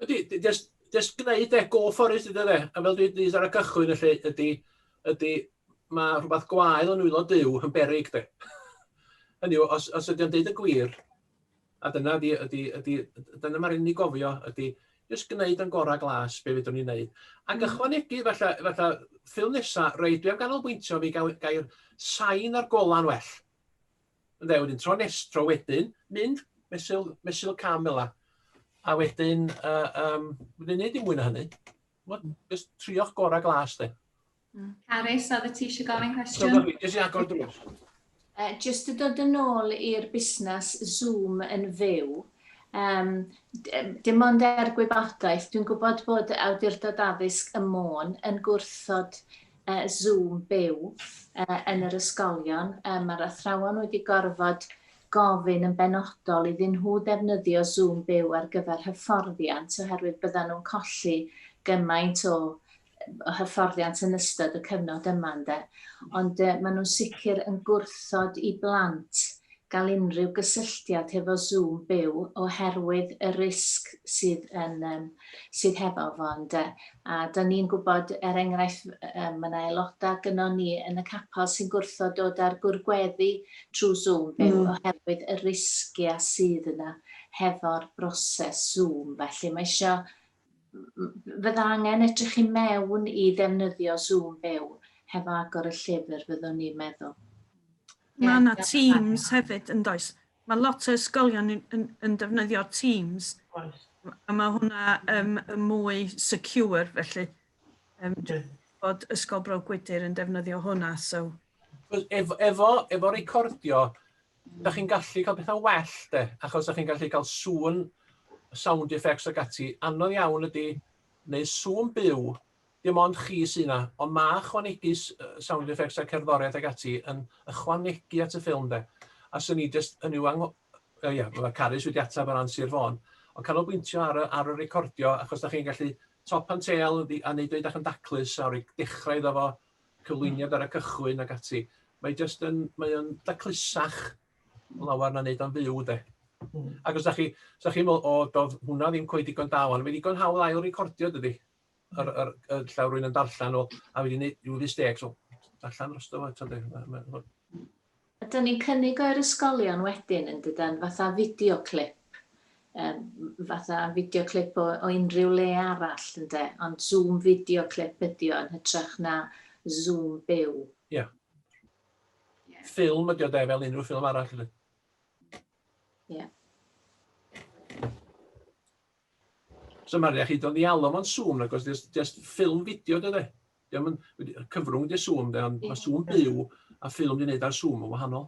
Ydy, just gwneud go for it ydy de. A fel dwi wedi ar y cychwyn ydy mae rhywbeth gwael yn wylo Duw yn berig de. Hynny yw, os ydy o'n deud y gwir, a dyna mae'r unig gofio ydy just gwneud yn gorau glas be fydwn ni'n neud. Ac ychwanegu fatha ffilm nesa, rei dwi am ganolbwyntio fi gael sain ar golan well. Ynde, wedyn tro wedyn, mynd, mesul cam fel la. A wedyn, wedyn neud i mwy na hynny. Just trio'ch gorau glas de. Carys, oedd ti eisiau gofyn cwestiwn? Jyst i agor drws. Jyst y dod yn ôl i'r busnes Zoom yn fyw, dim ond gwybodaeth, dwi'n gwybod bod Awdurdod Addysg y Môn yn gwrthod Zoom byw yn yr ysgolion. Mae'r athrawon wedi gorfod gofyn yn benodol iddyn nhw defnyddio Zoom byw ar gyfer hyfforddiant oherwydd byddan nhw'n colli gymaint o hyfforddiant yn ystod y cyfnod yma. Ond maen nhw'n sicr yn gwrthod i blant gael unrhyw gysylltiad hefo Zoom byw oherwydd y risg sydd hefo fo. A da ni'n gwybod, enghraifft, mae yna aelodau gynno ni yn y capel sy'n gwrthod dod ar gwrgweddi trwy Zoom byw oherwydd y risgiau sydd yna hefo'r broses Zoom. Felly mae eisiau fydda angen edrych i mewn i ddefnyddio Zoom byw hefo Agor y Llyfr, fyddwn ni'n meddwl. Mae yna Teams hefyd yn does. Mae lot o ysgolion yn defnyddio Teams. A mae hwnna mwy secure, felly. Bod Ysgol Bro Gwydir yn defnyddio hwnna. Efo recordio, da chi'n gallu cael bethau well, de, achos da chi'n gallu cael sŵn, sound effects ag ati, anodd iawn ydy, neu sŵn byw, dim ond chi sy'n yna, ond mae ychwanegu sound effects a cerddoriaeth ag ati yn ychwanegu at y ffilm de. A sy'n ni just yn yw mae Carys wedi atab ar Sir Fôn, ond canolbwyntio ar y recordio, achos da chi'n gallu top and tail a neud oed a'ch yn daclus a roi dechrau iddo fo, cyflwyniad ar y cychwyn ag ati. Mae'n daclusach lawer na neud o'n fyw de. Ac os da chi'n meddwl, doedd hwnna ddim coed digon da, ond mae digon hawl ail recordio dydy. Llaw rwy'n yn darllen o, a wedi gwneud rhyw ddisteg, so darllen drosto fo. Ydyn ni'n cynnig o'r ysgolion wedyn yn dydyn, fatha fideoclip. Fatha fideoclip o unrhyw le arall, ynde? Ond Zoom fideoclip ydi o'n hytrach na Zoom byw. Ie. Ffilm ydi o de, fel unrhyw ffilm arall, ydy. Ie. So Maria, chi do'n ddialw mewn Zoom, ac os just ffilm fideo, dydy. Cyfrwng ydi Zoom, ond mae Zoom byw a ffilm di wneud ar Zoom yn wahanol.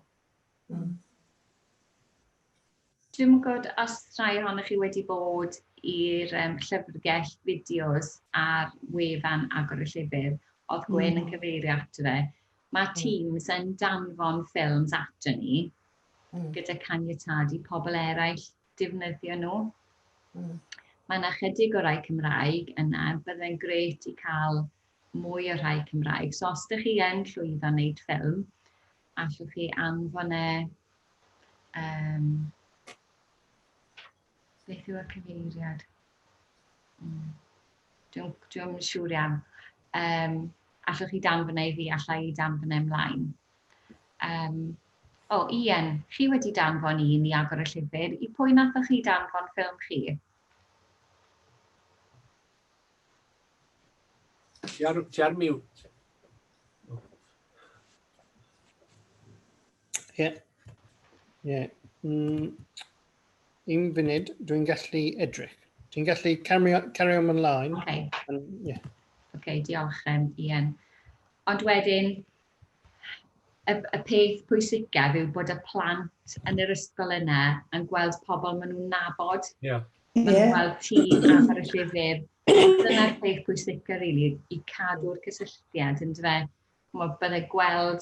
Dwi'n gwybod os rhai ohonych chi wedi bod i'r llyfrgell fideos ar wefan Agor y Llyfr, oedd Gwen yn cyfeirio ato fe. Mae teams yn danfon ffilms ato ni, gyda caniatad i pobl eraill defnyddio nhw. Mae yna chydig o rai Cymraeg yna, byddai'n gret i cael mwy o rai Cymraeg. So os ydych chi yn llwyddo wneud ffilm, allwch chi anfon beth yw y cyfeiriad? Dwi'n siŵr iawn. Allwch chi danfon i fi, allai i danfon ymlaen. Ian, chi wedi danfon un i Agor y Llyfr. I pwy nathoch chi danfon ffilm chi? Ti ar mute. Ie. Un funud, dwi'n gallu edrych. Ti'n gallu carry on ymlaen. Oce, diolch Ian. Ond wedyn, y peth pwysicaf yw bod y plant yn yr ysgol yna yn gweld pobl maen nhw'n nabod. Maen nhw'n gweld tîm Agor y Llyfr. Dyna'r peth pwysicaf, rili, i cadw'r cysylltiad, yn dwe. Byddai gweld,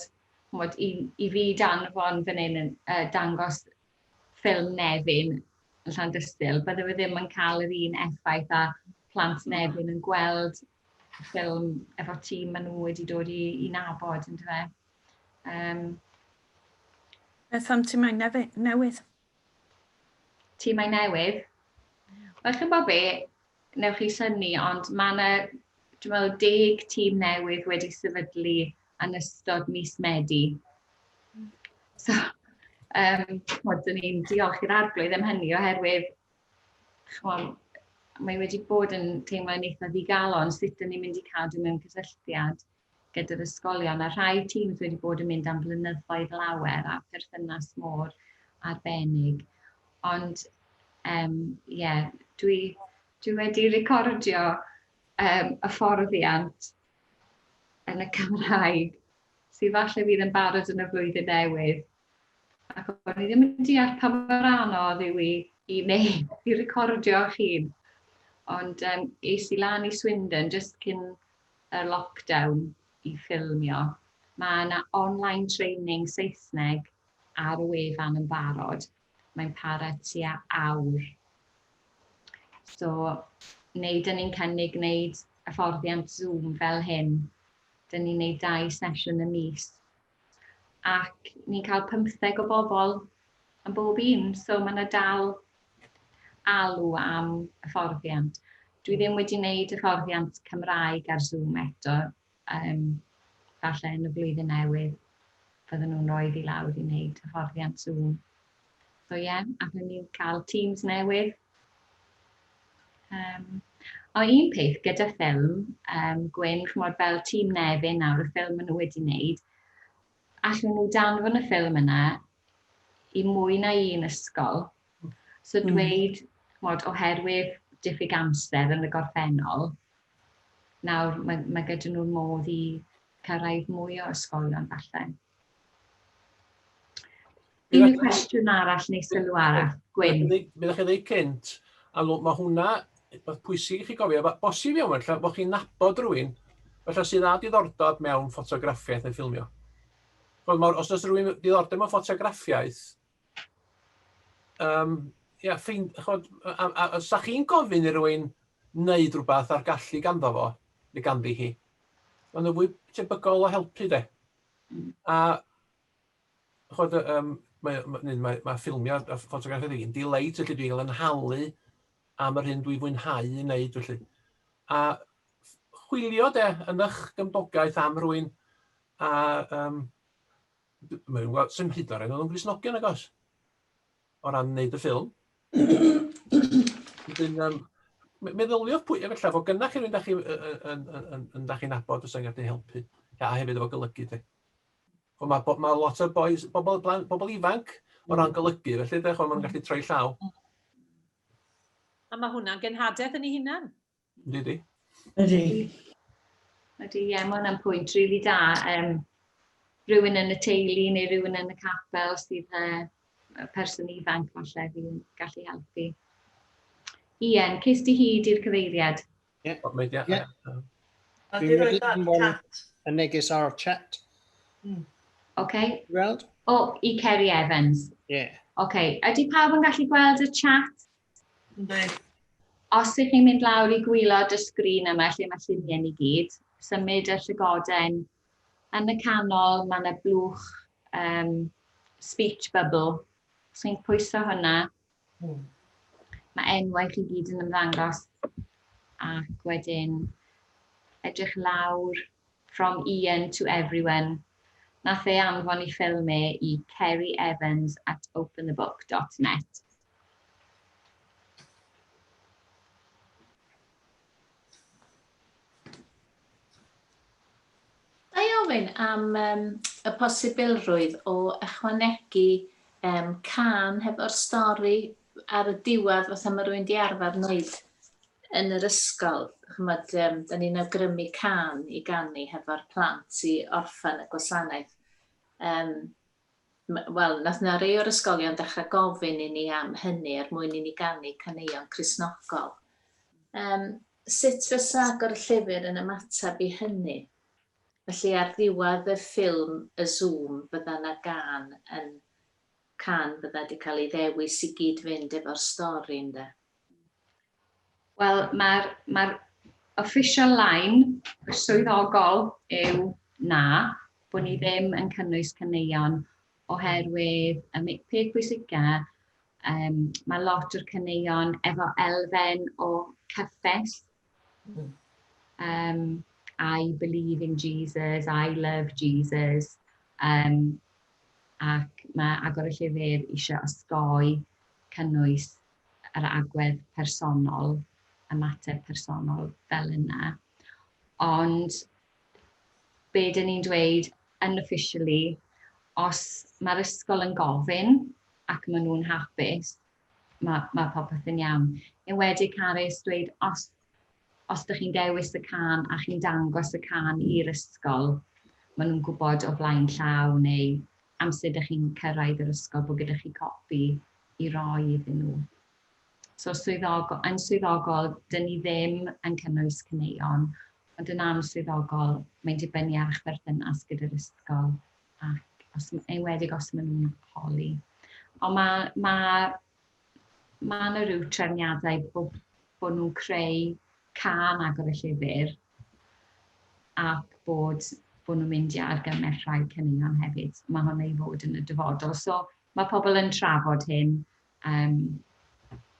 i fi danfon fan hyn dangos ffilm Nefyn yn Llandystil, byddai fe ddim yn cael yr un effaith a plant Nefyn yn gweld ffilm efo tîm maen nhw wedi dod i nabod, yn dwe. Beth am tîmau newydd? Tîmau newydd? Wel, chi'n bod be, newch chi synnu, ond mae yna, dwi'n meddwl, 10 tîm newydd wedi sefydlu yn ystod mis Medi. So, dyn ni'n diolch i'r arglwydd am hynny, oherwydd mae wedi bod yn teimlo'n eitha ddigalon sut dyn ni'n mynd i cadw mewn cysylltiad gyda'r ysgolion. A rhai tîms wedi bod yn mynd am blynyddoedd lawer a perthynas mor arbennig. Ond, dwi wedi recordio hyfforddiant yn y Cymraeg sydd falle fydd yn barod yn y flwyddyn newydd. Ac o'n i ddim yn deall pa mor anodd yw i recordio chi'n. Ond es i lan i Swindon jyst cyn y lockdown i ffilmio. Mae yna online training Saesneg ar y wefan yn barod. Mae'n para tua awr. So, dyn ni'n cynnig wneud hyfforddiant Zoom fel hyn. Dyn ni'n gwneud 2 sesiwn y mis. Ac ni'n cael 15 o bobl yn bob un, so mae yna dal alw am hyfforddiant. Dwi ddim wedi gwneud hyfforddiant Cymraeg ar Zoom eto, falle yn y blwyddyn newydd, fydden nhw'n rhoi fi lawr i wneud hyfforddiant Zoom. So allwn ni'n cael teams newydd. Un peth gyda ffilm, Gwyn, chymod fel tîm Nefyn nawr, y ffilm nhw wedi wneud, allwn nhw danfon y ffilm yna i mwy na un ysgol. So dweud, oherwydd diffyg amser yn y gorffennol, nawr mae gyda nhw'n modd i cyrraedd mwy o ysgolion falle. Un cwestiwn arall neu sylw arall, Gwyn. Byddwch chi ddeud cynt, a mae hwnna beth pwysig i chi gofio, bosib iawn felly bod chi'n nabod rhywun felly sydd â diddordeb mewn ffotograffiaeth neu ffilmio. Os oes rhywun diddordeb mewn ffotograffiaeth, os ydych chi'n gofyn i rhywun wneud rhywbeth ar gallu ganddo fo, neu ganddi hi, mae'n fwy tebygol o helpu de. A mae ffilmio a ffotograffiaeth fi'n delight, felly dwi'n cael yn halu am yr hyn dwi'n fwynhau i wneud. Felly. A chwilio de yn eich gymdogaeth am rhywun, a sy'n hyd o'r enw yn Gristnogion agos, o ran wneud y ffilm. Meddyliwch pwy, efallai, fod gynnach chi rhywun da chi'n nabod os yng gallu helpu, a hefyd efo golygu. Mae lot o bobl ifanc o ran golygu, felly mae'n gallu troi llaw. A mae hwnna'n genhadaeth yn ei hunan. Ydy. Ydy, mae hwnna'n pwynt rili da. rhywun yn y teulu neu rhywun yn y capel sydd person ifanc falle fi'n gallu helpu. Ian, ces di hyd i'r cyfeiriad? Yeah. Yeah. Dwi'n wedi anfon y neges ar chat. Okay. Gweld? O, i Kerry Evans. Yeah. Okay. Ydy pawb yn gallu gweld y chat? Ynddi. Os ydych chi'n mynd lawr i gwylod y sgrin yma lle mae lluniau i gyd, symud y llygoden. Yn y canol mae yna blwch speech bubble. Os chi'n pwyso hwnna, mae enwau chi gyd yn ymddangos. Ac wedyn edrych lawr from Ian to everyone. Nath ei anfon I Ffilmio I kerryevans@openthebook.net. Da I ofyn am y posibilrwydd o ychwanegu can hefo'r stori ar y diwedd fatha mae rwy'n di arfer wneud yn yr ysgol. Chymod, da ni'n awgrymu can I ganu hefo'r plant I orffen y gwasanaeth. Wel, nath na rei o'r ysgolion dechrau gofyn I ni am hynny mwyn I ni ganu caneuon Cristnogol. Sut fysa Agor y Llyfr yn ymateb I hynny? Felly ar ddiwedd y ffilm, y Zoom, bydda na can bydda wedi cael ei ddewis I gyd fynd efo'r stori ynde. Wel, mae'r official line, y swyddogol, yw na, bod ni ddim yn cynnwys caneuon oherwydd y peth pwysica, mae lot o'r caneuon efo elfen o cyffes. I believe in Jesus, I love Jesus. Ac mae Agor y Llyfr eisiau osgoi cynnwys yr agwedd personol, ymateb personol fel yna. Ond be dyn ni'n dweud unofficially, os mae'r ysgol yn gofyn ac maen nhw'n hapus, mae popeth yn iawn. Enwedig Carys dweud, os ydych chi'n dewis y can a chi'n dangos y can i'r ysgol, maen nhw'n gwybod o flaen llaw neu amser ydych chi'n cyrraedd yr ysgol bod gyda chi copi I roi iddyn nhw. So yn swyddogol, dyn ni ddim yn cynnwys caneuon, ond yn answyddogol, mae'n dibynnu ar eich berthynas gyda'r ysgol ac enwedig os maen nhw'n holi. Ond mae yna rhyw trefniadau bod nhw'n creu can Agor y Llyfr ac bod nhw'n mynd I argymell rhai caneuon hefyd. Mae hwnna I fod yn y dyfodol. So mae pobl yn trafod hyn.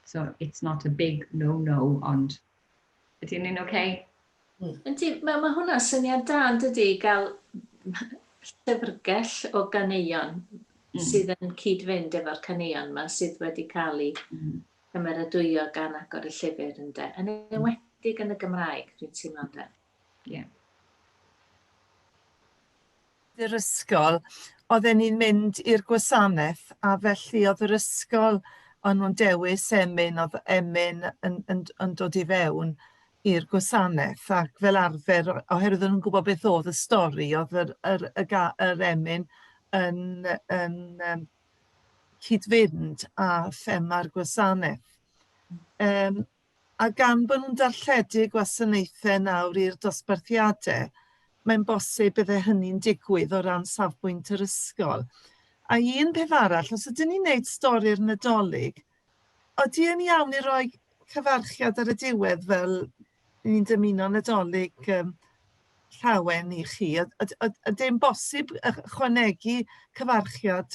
So it's not a big no, ond ydy hynny'n okay? Mae hwnna syniad da yn dydi gael llyfrgell o ganeuon sydd yn cyd-fynd efo'r caneuon yma sydd wedi cael ei cymeradwyo gan Agor y Llyfr ynde. Yn enwedig yn y Gymraeg, dwi'n teimlo ynde. Ie. Yr ysgol, oedden ni'n mynd i'r gwasanaeth a felly oedd yr ysgol o'n nhw'n dewis emyn, oedd emyn yn dod I fewn i'r gwasanaeth ac fel arfer, oherwydd nhw'n gwybod beth oedd y stori, oedd yr emyn yn cyd-fynd a thema'r gwasanaeth. A gan bod nhw'n darlledu gwasanaethau nawr i'r dosbarthiadau, mae'n bosib bydde hynny'n digwydd o ran safbwynt yr ysgol. A un peth arall, os ydyn ni'n gwneud stori'r Nadolig, ydy yn iawn I roi cyfarchiad ar y diwedd fel ni'n dymuno Nadolig llawen I chi. Ydy'n bosib ychwanegu cyfarchiad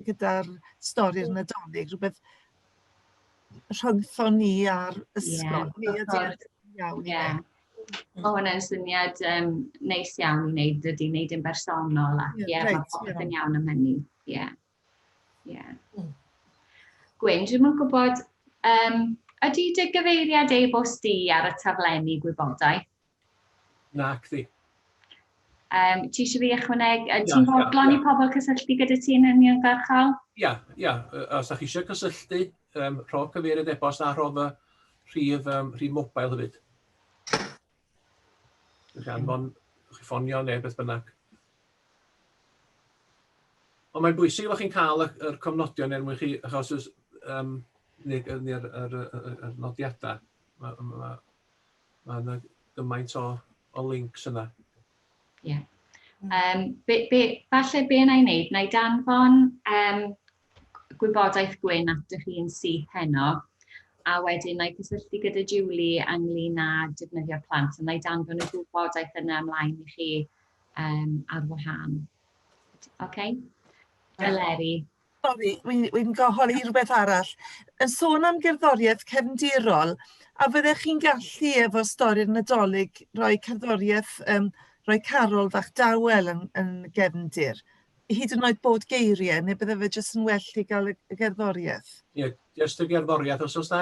gyda'r stori'r Nadolig, rhywbeth rhyngthon ni ar ysgol. O, hwnna'n syniad neis iawn I wneud, ydy wneud yn bersonol ac mae popeth yn iawn am hynny. Gwyn, dwi'n gwybod, ydy dy gyfeiriad e-bost di ar y taflenni gwybodaeth? Nac di. Ti eisiau fi ychwanegu, ti'n fodlon I pobl cysylltu gyda ti'n uniongyrchol? Ia. Os ydych chi eisiau cysylltu, rho cyfeiriad e-bost a rho fy rhif mobail hefyd. Chi anfon, chi ffonio neu beth bynnag. Ond mae'n bwysig bod chi'n cael yr cofnodion er mwyn chi, achos neu'r nodiadau. Mae gymaint o links yna. Ie. Falle be yna i wneud, na i danfon gwybodaeth gwyn at ych chi'n syth heno, a wedyn na i cysylltu gyda Julie ynglyn â defnyddio'r plant, a na i danfon y gwybodaeth yna ymlaen i chi ar wahân. OK? Eleri. Sori, wy'n goholi rhywbeth arall. Yn sôn am gerddoriaeth cefndirol, a fyddech chi'n gallu efo stori'r Nadolig rhoi cerddoriaeth, rhoi carol fach dawel yn gefndir, hyd yn oed bod geiriau, neu bydde fe jyst yn well i gael y gerddoriaeth? Ie, jyst y gerddoriaeth. Os oes na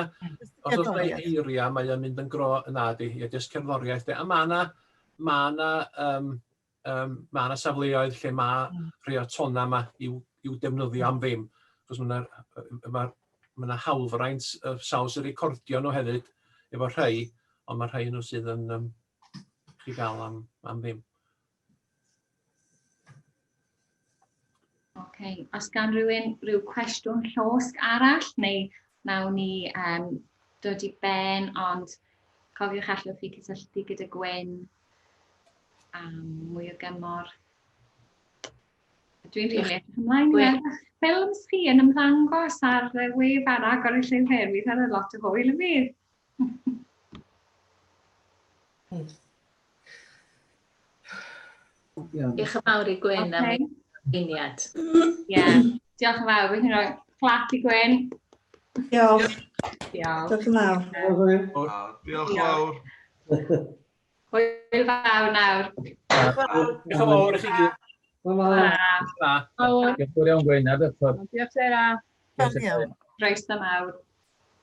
eiriau, mae o'n mynd yn gro yna di. Ie, jyst cerddoriaeth. A mae yna safleoedd lle mae rhai o tona yma i'w defnyddio am ddim. Cos mae yna hawlfraint saws y recordio nhw hefyd efo rhai, ond mae rhai nhw sydd yn chi gael am ddim. OK. Os gan rhyw cwestiwn llosg arall, neu nawn ni dod i ben, ond cofiwch allwch chi cysylltu gyda Gwyn am mwy o gymor. Dwi'n rili edrych ymlaen i'r ffilms chi yn ymddangos ar wef ar Agor y Llyfr. Fydd ar y lot o hwyl y fydd. Diolch yn fawr i Gwyn am ei gyflwyniad. Ie, diolch yn fawr. Wy'n rhoi clap i Gwyn. Diolch. Diolch yn fawr. Diolch yn fawr. Hwyl fawr nawr. Diolch yn fawr i chi gyd. Diolch Diolch yn fawr iawn Gwyn, ar y ffordd. Diolch Sarah. Iawn. Croeso mawr.